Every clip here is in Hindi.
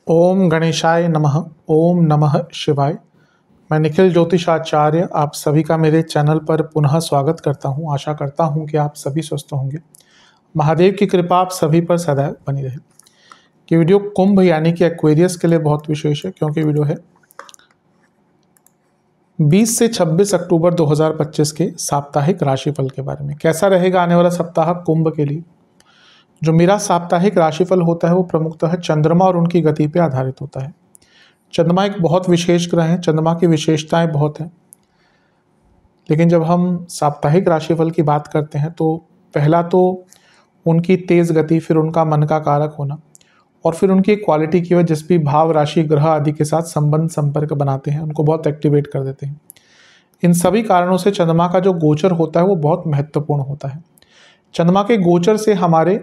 ओम गणेशाय नमः। ओम नमः शिवाय। मैं निखिल ज्योतिषाचार्य आप सभी का मेरे चैनल पर पुनः स्वागत करता हूं। आशा करता हूं कि आप सभी स्वस्थ होंगे। महादेव की कृपा आप सभी पर सदैव बनी रहे। ये वीडियो कुंभ यानी कि एक्वेरियस के लिए बहुत विशेष है, क्योंकि वीडियो है 20 से 26 अक्टूबर 2025 के साप्ताहिक राशिफल के बारे में। कैसा रहेगा आने वाला सप्ताह कुंभ के लिए। जो मेरा साप्ताहिक राशिफल होता है वो प्रमुखतः चंद्रमा और उनकी गति पर आधारित होता है। चंद्रमा एक बहुत विशेष ग्रह है, चंद्रमा की विशेषताएं बहुत हैं। लेकिन जब हम साप्ताहिक राशिफल की बात करते हैं तो पहला तो उनकी तेज गति, फिर उनका मन का कारक होना, और फिर उनकी क्वालिटी की वजह जिस भी भाव, राशि, ग्रह आदि के साथ संबंध संपर्क बनाते हैं उनको बहुत एक्टिवेट कर देते हैं। इन सभी कारणों से चंद्रमा का जो गोचर होता है वो बहुत महत्वपूर्ण होता है। चंद्रमा के गोचर से हमारे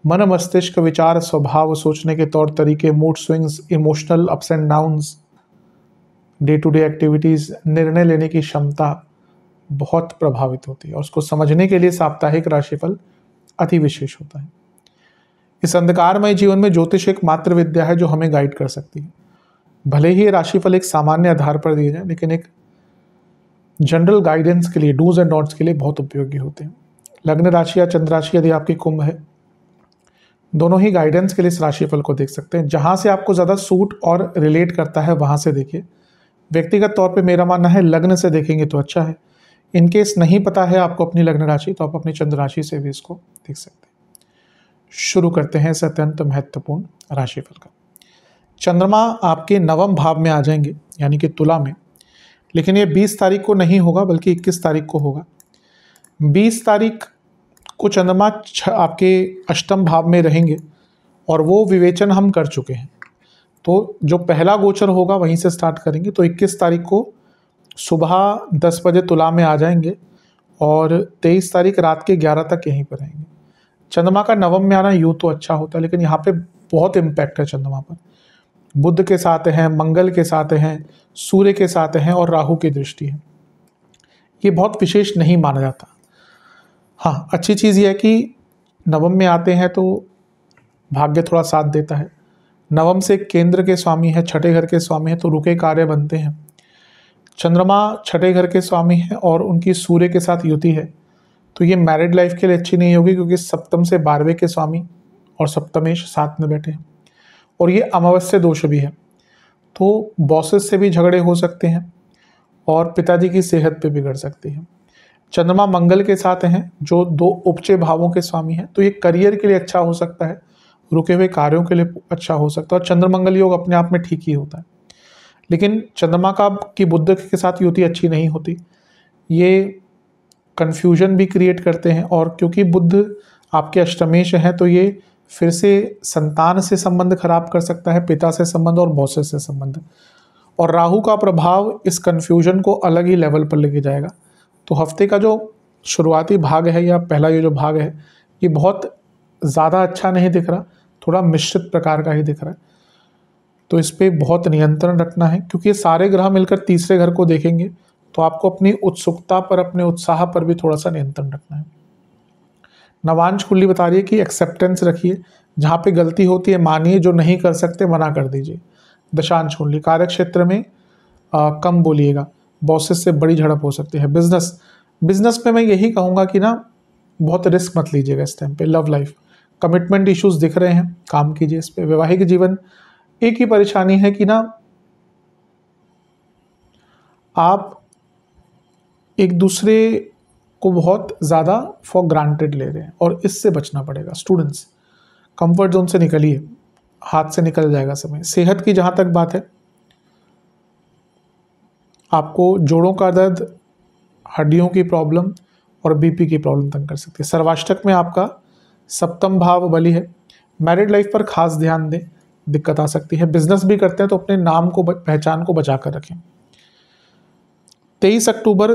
मन, मस्तिष्क, विचार, स्वभाव, सोचने के तौर तरीके, mood swings, emotional ups and downs, day to day activities, निर्णय लेने की क्षमता बहुत प्रभावित होती है। और उसको समझने के लिए साप्ताहिक राशिफल अति विशेष होता है। इस अंधकारमय जीवन में ज्योतिष एक मात्र विद्या है जो हमें गाइड कर सकती है। भले ही ये राशिफल एक सामान्य आधार पर दिए जाए, लेकिन एक जनरल गाइडेंस के लिए, डूज एंड डोंट्स के लिए बहुत उपयोगी होते हैं। लग्न राशि या चंद्र राशि यदि आपकी कुंभ है, दोनों ही गाइडेंस के लिए इस राशिफल को देख सकते हैं। जहां से आपको ज़्यादा सूट और रिलेट करता है वहां से देखिए। व्यक्तिगत तौर पे मेरा मानना है लग्न से देखेंगे तो अच्छा है। इनकेस नहीं पता है आपको अपनी लग्न राशि, तो आप अपनी चंद्र राशि से भी इसको देख सकते हैं। शुरू करते हैं इस अत्यंत महत्वपूर्ण राशिफल का। चंद्रमा आपके नवम भाव में आ जाएंगे, यानी कि तुला में। लेकिन ये 20 तारीख को नहीं होगा, बल्कि 21 तारीख को होगा। 20 तारीख को चंद्रमा आपके अष्टम भाव में रहेंगे, और वो विवेचन हम कर चुके हैं। तो जो पहला गोचर होगा वहीं से स्टार्ट करेंगे। तो 21 तारीख को सुबह 10 बजे तुला में आ जाएंगे, और 23 तारीख रात के 11 तक यहीं पर रहेंगे। चंद्रमा का नवम में आना यूँ तो अच्छा होता है, लेकिन यहाँ पे बहुत इम्पैक्ट है चंद्रमा पर। बुध के साथ हैं, मंगल के साथ हैं, सूर्य के साथ हैं, और राहु की दृष्टि है। ये बहुत विशेष नहीं माना जाता। हाँ, अच्छी चीज़ ये है कि नवम में आते हैं तो भाग्य थोड़ा साथ देता है। नवम से केंद्र के स्वामी है, छठे घर के स्वामी है, तो रुके कार्य बनते हैं। चंद्रमा छठे घर के स्वामी है और उनकी सूर्य के साथ युति है, तो ये मैरिड लाइफ के लिए अच्छी नहीं होगी, क्योंकि सप्तम से 12वें के स्वामी और सप्तमेश साथ में बैठे हैं, और ये अमावस्या दोष भी है। तो बॉसेस से भी झगड़े हो सकते हैं, और पिताजी की सेहत पे बिगड़ सकती है। चंद्रमा मंगल के साथ हैं, जो 2 उपचे भावों के स्वामी हैं, तो ये करियर के लिए अच्छा हो सकता है, रुके हुए कार्यों के लिए अच्छा हो सकता है। और चंद्र मंगल योग अपने आप में ठीक ही होता है। लेकिन चंद्रमा की बुध के साथ युति अच्छी नहीं होती। ये कन्फ्यूजन भी क्रिएट करते हैं, और क्योंकि बुध आपके अष्टमेश हैं, तो ये फिर से संतान से संबंध खराब कर सकता है, पिता से संबंध और बॉसेस से संबंध। और राहु का प्रभाव इस कन्फ्यूजन को अलग ही लेवल पर लेके जाएगा। तो हफ्ते का जो शुरुआती भाग है, या पहला ये जो भाग है, ये बहुत ज़्यादा अच्छा नहीं दिख रहा, थोड़ा मिश्रित प्रकार का ही दिख रहा है। तो इस पर बहुत नियंत्रण रखना है, क्योंकि ये सारे ग्रह मिलकर तीसरे घर को देखेंगे, तो आपको अपनी उत्सुकता पर, अपने उत्साह पर भी थोड़ा सा नियंत्रण रखना है। नवांश कुंडली बता रही है कि एक्सेप्टेंस रखिए, जहाँ पे गलती होती है मानिए, जो नहीं कर सकते मना कर दीजिए। दशांश कुंडली कार्य क्षेत्र में कम बोलिएगा, बॉसेस से बड़ी झड़प हो सकती है। बिजनेस में मैं यही कहूँगा कि ना, बहुत रिस्क मत लीजिएगा इस टाइम पे। लव लाइफ, कमिटमेंट इश्यूज दिख रहे हैं, काम कीजिए इस पे। वैवाहिक जीवन, एक ही परेशानी है कि ना, आप एक दूसरे को बहुत ज़्यादा फॉर ग्रांटेड ले रहे हैं, और इससे बचना पड़ेगा। स्टूडेंट्स, कंफर्ट जोन से निकलिए, हाथ से निकल जाएगा समय। सेहत की जहाँ तक बात है, आपको जोड़ों का दर्द, हड्डियों की प्रॉब्लम और बीपी की प्रॉब्लम तंग कर सकती है। सर्वाष्टक में आपका सप्तम भाव बली है। मैरिड लाइफ पर खास ध्यान दें, दिक्कत आ सकती है। बिजनेस भी करते हैं तो अपने नाम को, पहचान को बचा कर रखें। 23 अक्टूबर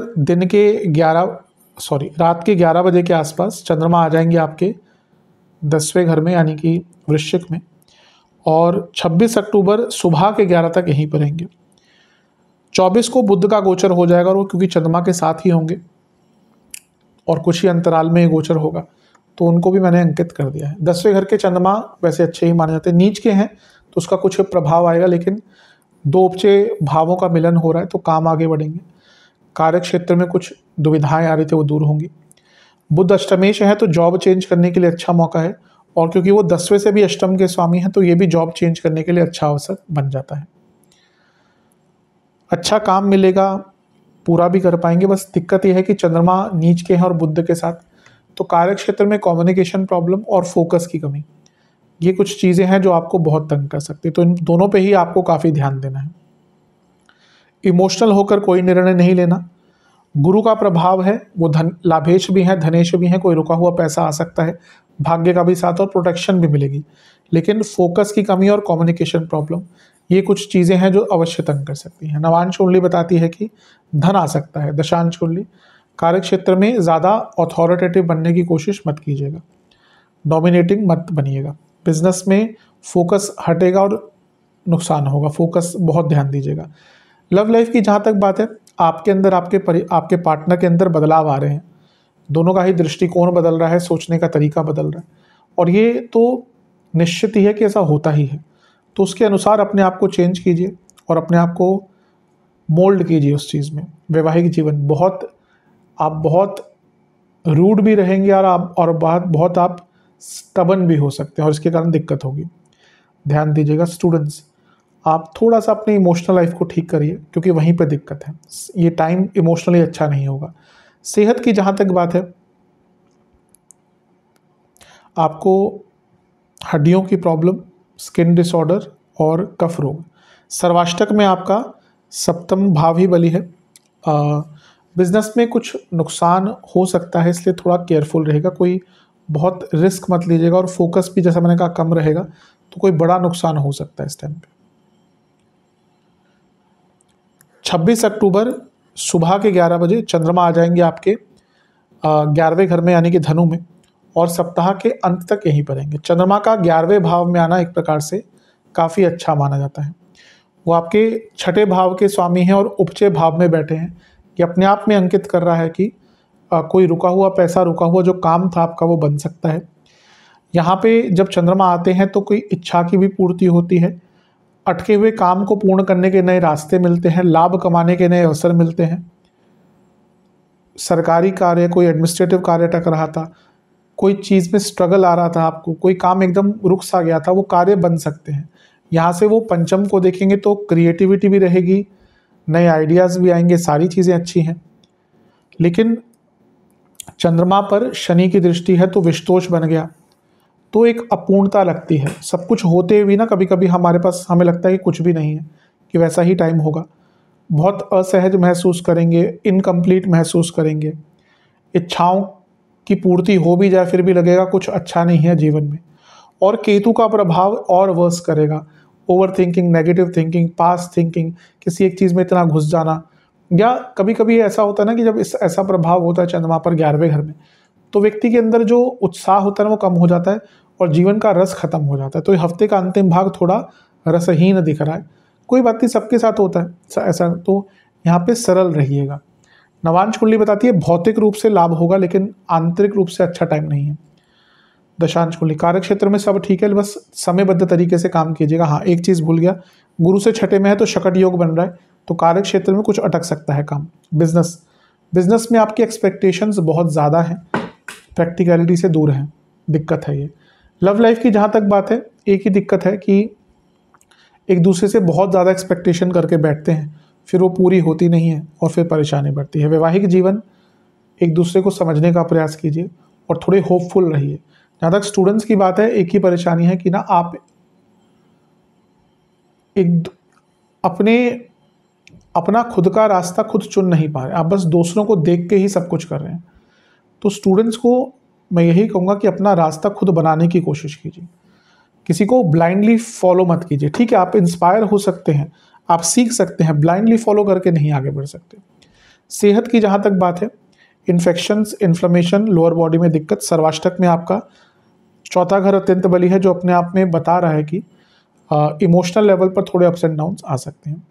रात के 11 बजे के आसपास चंद्रमा आ जाएंगे आपके 10वें घर में, यानी कि वृश्चिक में, और 26 अक्टूबर सुबह के 11 तक यहीं पर रहेंगे। 24 को बुध का गोचर हो जाएगा, और वो क्योंकि चंद्रमा के साथ ही होंगे और कुछ ही अंतराल में ये गोचर होगा, तो उनको भी मैंने अंकित कर दिया है। 10वें घर के चंद्रमा वैसे अच्छे ही माने जाते हैं, नीच के हैं तो उसका कुछ प्रभाव आएगा, लेकिन दो उपचे भावों का मिलन हो रहा है तो काम आगे बढ़ेंगे। कार्य क्षेत्र में कुछ दुविधाएं आ रही थी वो दूर होंगी। बुध अष्टमेश है तो जॉब चेंज करने के लिए अच्छा मौका है, और क्योंकि वो 10वें से भी अष्टम के स्वामी हैं तो ये भी जॉब चेंज करने के लिए अच्छा अवसर बन जाता है। अच्छा काम मिलेगा, पूरा भी कर पाएंगे। बस दिक्कत यह है कि चंद्रमा नीच के हैं और बुध के साथ, तो कार्य क्षेत्र में कम्युनिकेशन प्रॉब्लम और फोकस की कमी, ये कुछ चीज़ें हैं जो आपको बहुत तंग कर सकती है। तो इन दोनों पे ही आपको काफ़ी ध्यान देना है। इमोशनल होकर कोई निर्णय नहीं लेना। गुरु का प्रभाव है, वो धन लाभेश भी हैं, धनेश भी हैं, कोई रुका हुआ पैसा आ सकता है, भाग्य का भी साथ और प्रोटेक्शन भी मिलेगी, लेकिन फोकस की कमी और कम्युनिकेशन प्रॉब्लम, ये कुछ चीज़ें हैं जो अवश्य तंग कर सकती हैं। नवांश कुंडली बताती है कि धन आ सकता है। दशांश कुंडली, कार्य क्षेत्र में ज़्यादा अथॉरिटेटिव बनने की कोशिश मत कीजिएगा, डोमिनेटिंग मत बनिएगा। बिजनेस में फोकस हटेगा और नुकसान होगा, फोकस बहुत ध्यान दीजिएगा। लव लाइफ की जहाँ तक बात है, आपके अंदर आपके पार्टनर के अंदर बदलाव आ रहे हैं, दोनों का ही दृष्टिकोण बदल रहा है, सोचने का तरीका बदल रहा है, और ये तो निश्चित ही है कि ऐसा होता ही है। तो उसके अनुसार अपने आप को चेंज कीजिए और अपने आप को मोल्ड कीजिए उस चीज़ में। वैवाहिक जीवन आप बहुत रूड भी रहेंगे और बहुत आप स्टबन भी हो सकते हैं और इसके कारण दिक्कत होगी, ध्यान दीजिएगा। स्टूडेंट्स, आप थोड़ा सा अपनी इमोशनल लाइफ को ठीक करिए क्योंकि वहीं पे दिक्कत है, ये टाइम इमोशनली अच्छा नहीं होगा। सेहत की जहाँ तक बात है, आपको हड्डियों की प्रॉब्लम, स्किन डिसऑर्डर और कफ रोग। सर्वाष्टक में आपका सप्तम भाव ही बली है। बिजनेस में कुछ नुकसान हो सकता है, इसलिए थोड़ा केयरफुल रहेगा, कोई बहुत रिस्क मत लीजिएगा, और फोकस भी जैसा मैंने कहा कम रहेगा, तो कोई बड़ा नुकसान हो सकता है इस टाइम पे। 26 अक्टूबर सुबह के 11 बजे चंद्रमा आ जाएंगे आपके 11वें घर में यानी कि धनु में, और सप्ताह के अंत तक यहीं पर रहेंगे। चंद्रमा का 11वें भाव में आना एक प्रकार से काफ़ी अच्छा माना जाता है। वो आपके 6ठे भाव के स्वामी हैं और उपचय भाव में बैठे हैं। ये अपने आप में अंकित कर रहा है कि कोई रुका हुआ पैसा, रुका हुआ जो काम था आपका, वो बन सकता है। यहाँ पे जब चंद्रमा आते हैं तो कोई इच्छा की भी पूर्ति होती है, अटके हुए काम को पूर्ण करने के नए रास्ते मिलते हैं, लाभ कमाने के नए अवसर मिलते हैं। सरकारी कार्य, कोई एडमिनिस्ट्रेटिव कार्य अटक रहा था, कोई चीज़ में स्ट्रगल आ रहा था आपको, कोई काम एकदम रुक सा गया था, वो कार्य बन सकते हैं। यहाँ से वो पंचम को देखेंगे तो क्रिएटिविटी भी रहेगी, नए आइडियाज़ भी आएंगे, सारी चीज़ें अच्छी हैं। लेकिन चंद्रमा पर शनि की दृष्टि है तो विषदोष बन गया, तो एक अपूर्णता लगती है। सब कुछ होते हुए ना कभी कभी हमें लगता है कि कुछ भी नहीं है, कि वैसा ही टाइम होगा। बहुत असहज महसूस करेंगे, इनकम्प्लीट महसूस करेंगे। इच्छाओं की पूर्ति हो भी जाए फिर भी लगेगा कुछ अच्छा नहीं है जीवन में। और केतु का प्रभाव और वर्स करेगा। Over thinking, negative thinking, past thinking, किसी एक चीज़ में इतना घुस जाना, या कभी कभी ऐसा होता है ना कि जब ऐसा प्रभाव होता है चंद्रमा पर 11वें घर में, तो व्यक्ति के अंदर जो उत्साह होता है वो कम हो जाता है और जीवन का रस खत्म हो जाता है। तो हफ्ते का अंतिम भाग थोड़ा रसहीन दिख रहा है। कोई बात नहीं, सबके साथ होता है ऐसा, तो यहाँ पे सरल रहिएगा। नवांश कुंडली बताती है भौतिक रूप से लाभ होगा, लेकिन आंतरिक रूप से अच्छा टाइम नहीं है। दशांश कुंडली, कार्य क्षेत्र में सब ठीक है, बस समयबद्ध तरीके से काम कीजिएगा। हाँ, एक चीज़ भूल गया, गुरु से 6ठे में है तो शकट योग बन रहा है, तो कार्य क्षेत्र में कुछ अटक सकता है काम। बिजनेस में आपकी एक्सपेक्टेशंस बहुत ज़्यादा हैं, प्रैक्टिकलिटी से दूर हैं, दिक्कत है ये। लव लाइफ की जहाँ तक बात है, एक ही दिक्कत है कि एक दूसरे से बहुत ज़्यादा एक्सपेक्टेशन करके बैठते हैं, फिर वो पूरी होती नहीं है और फिर परेशानी बढ़ती है। वैवाहिक जीवन, एक दूसरे को समझने का प्रयास कीजिए और थोड़े होपफुल रहिए। जहाँ तक स्टूडेंट्स की बात है, एक ही परेशानी है कि ना आप अपना खुद का रास्ता खुद चुन नहीं पा रहे, आप बस दूसरों को देख के ही सब कुछ कर रहे हैं। तो स्टूडेंट्स को मैं यही कहूँगा कि अपना रास्ता खुद बनाने की कोशिश कीजिए, किसी को ब्लाइंडली फॉलो मत कीजिए। ठीक है, आप इंस्पायर हो सकते हैं, आप सीख सकते हैं, ब्लाइंडली फॉलो करके नहीं आगे बढ़ सकते। सेहत की जहाँ तक बात है, इन्फेक्शंस, इन्फ्लेमेशन, लोअर बॉडी में दिक्कत। सर्वाष्टक में आपका 4था घर अत्यंत बली है, जो अपने आप में बता रहा है कि इमोशनल लेवल पर थोड़े अप्स एंड डाउन्स आ सकते हैं।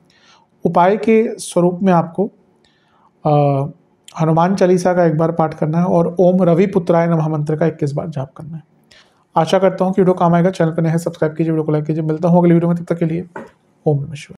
उपाय के स्वरूप में आपको हनुमान चालीसा का 1 बार पाठ करना है और ओम रवि पुत्राय नमः मंत्र का 21 बार जाप करना है। आशा करता हूँ कि वीडियो काम आएगा। चैनल पर नए हैं सब्सक्राइब कीजिए, वीडियो को लाइक कीजिए। मिलता हूँ अगली वीडियो में, तब तक के लिए ओम नमः शिवाय।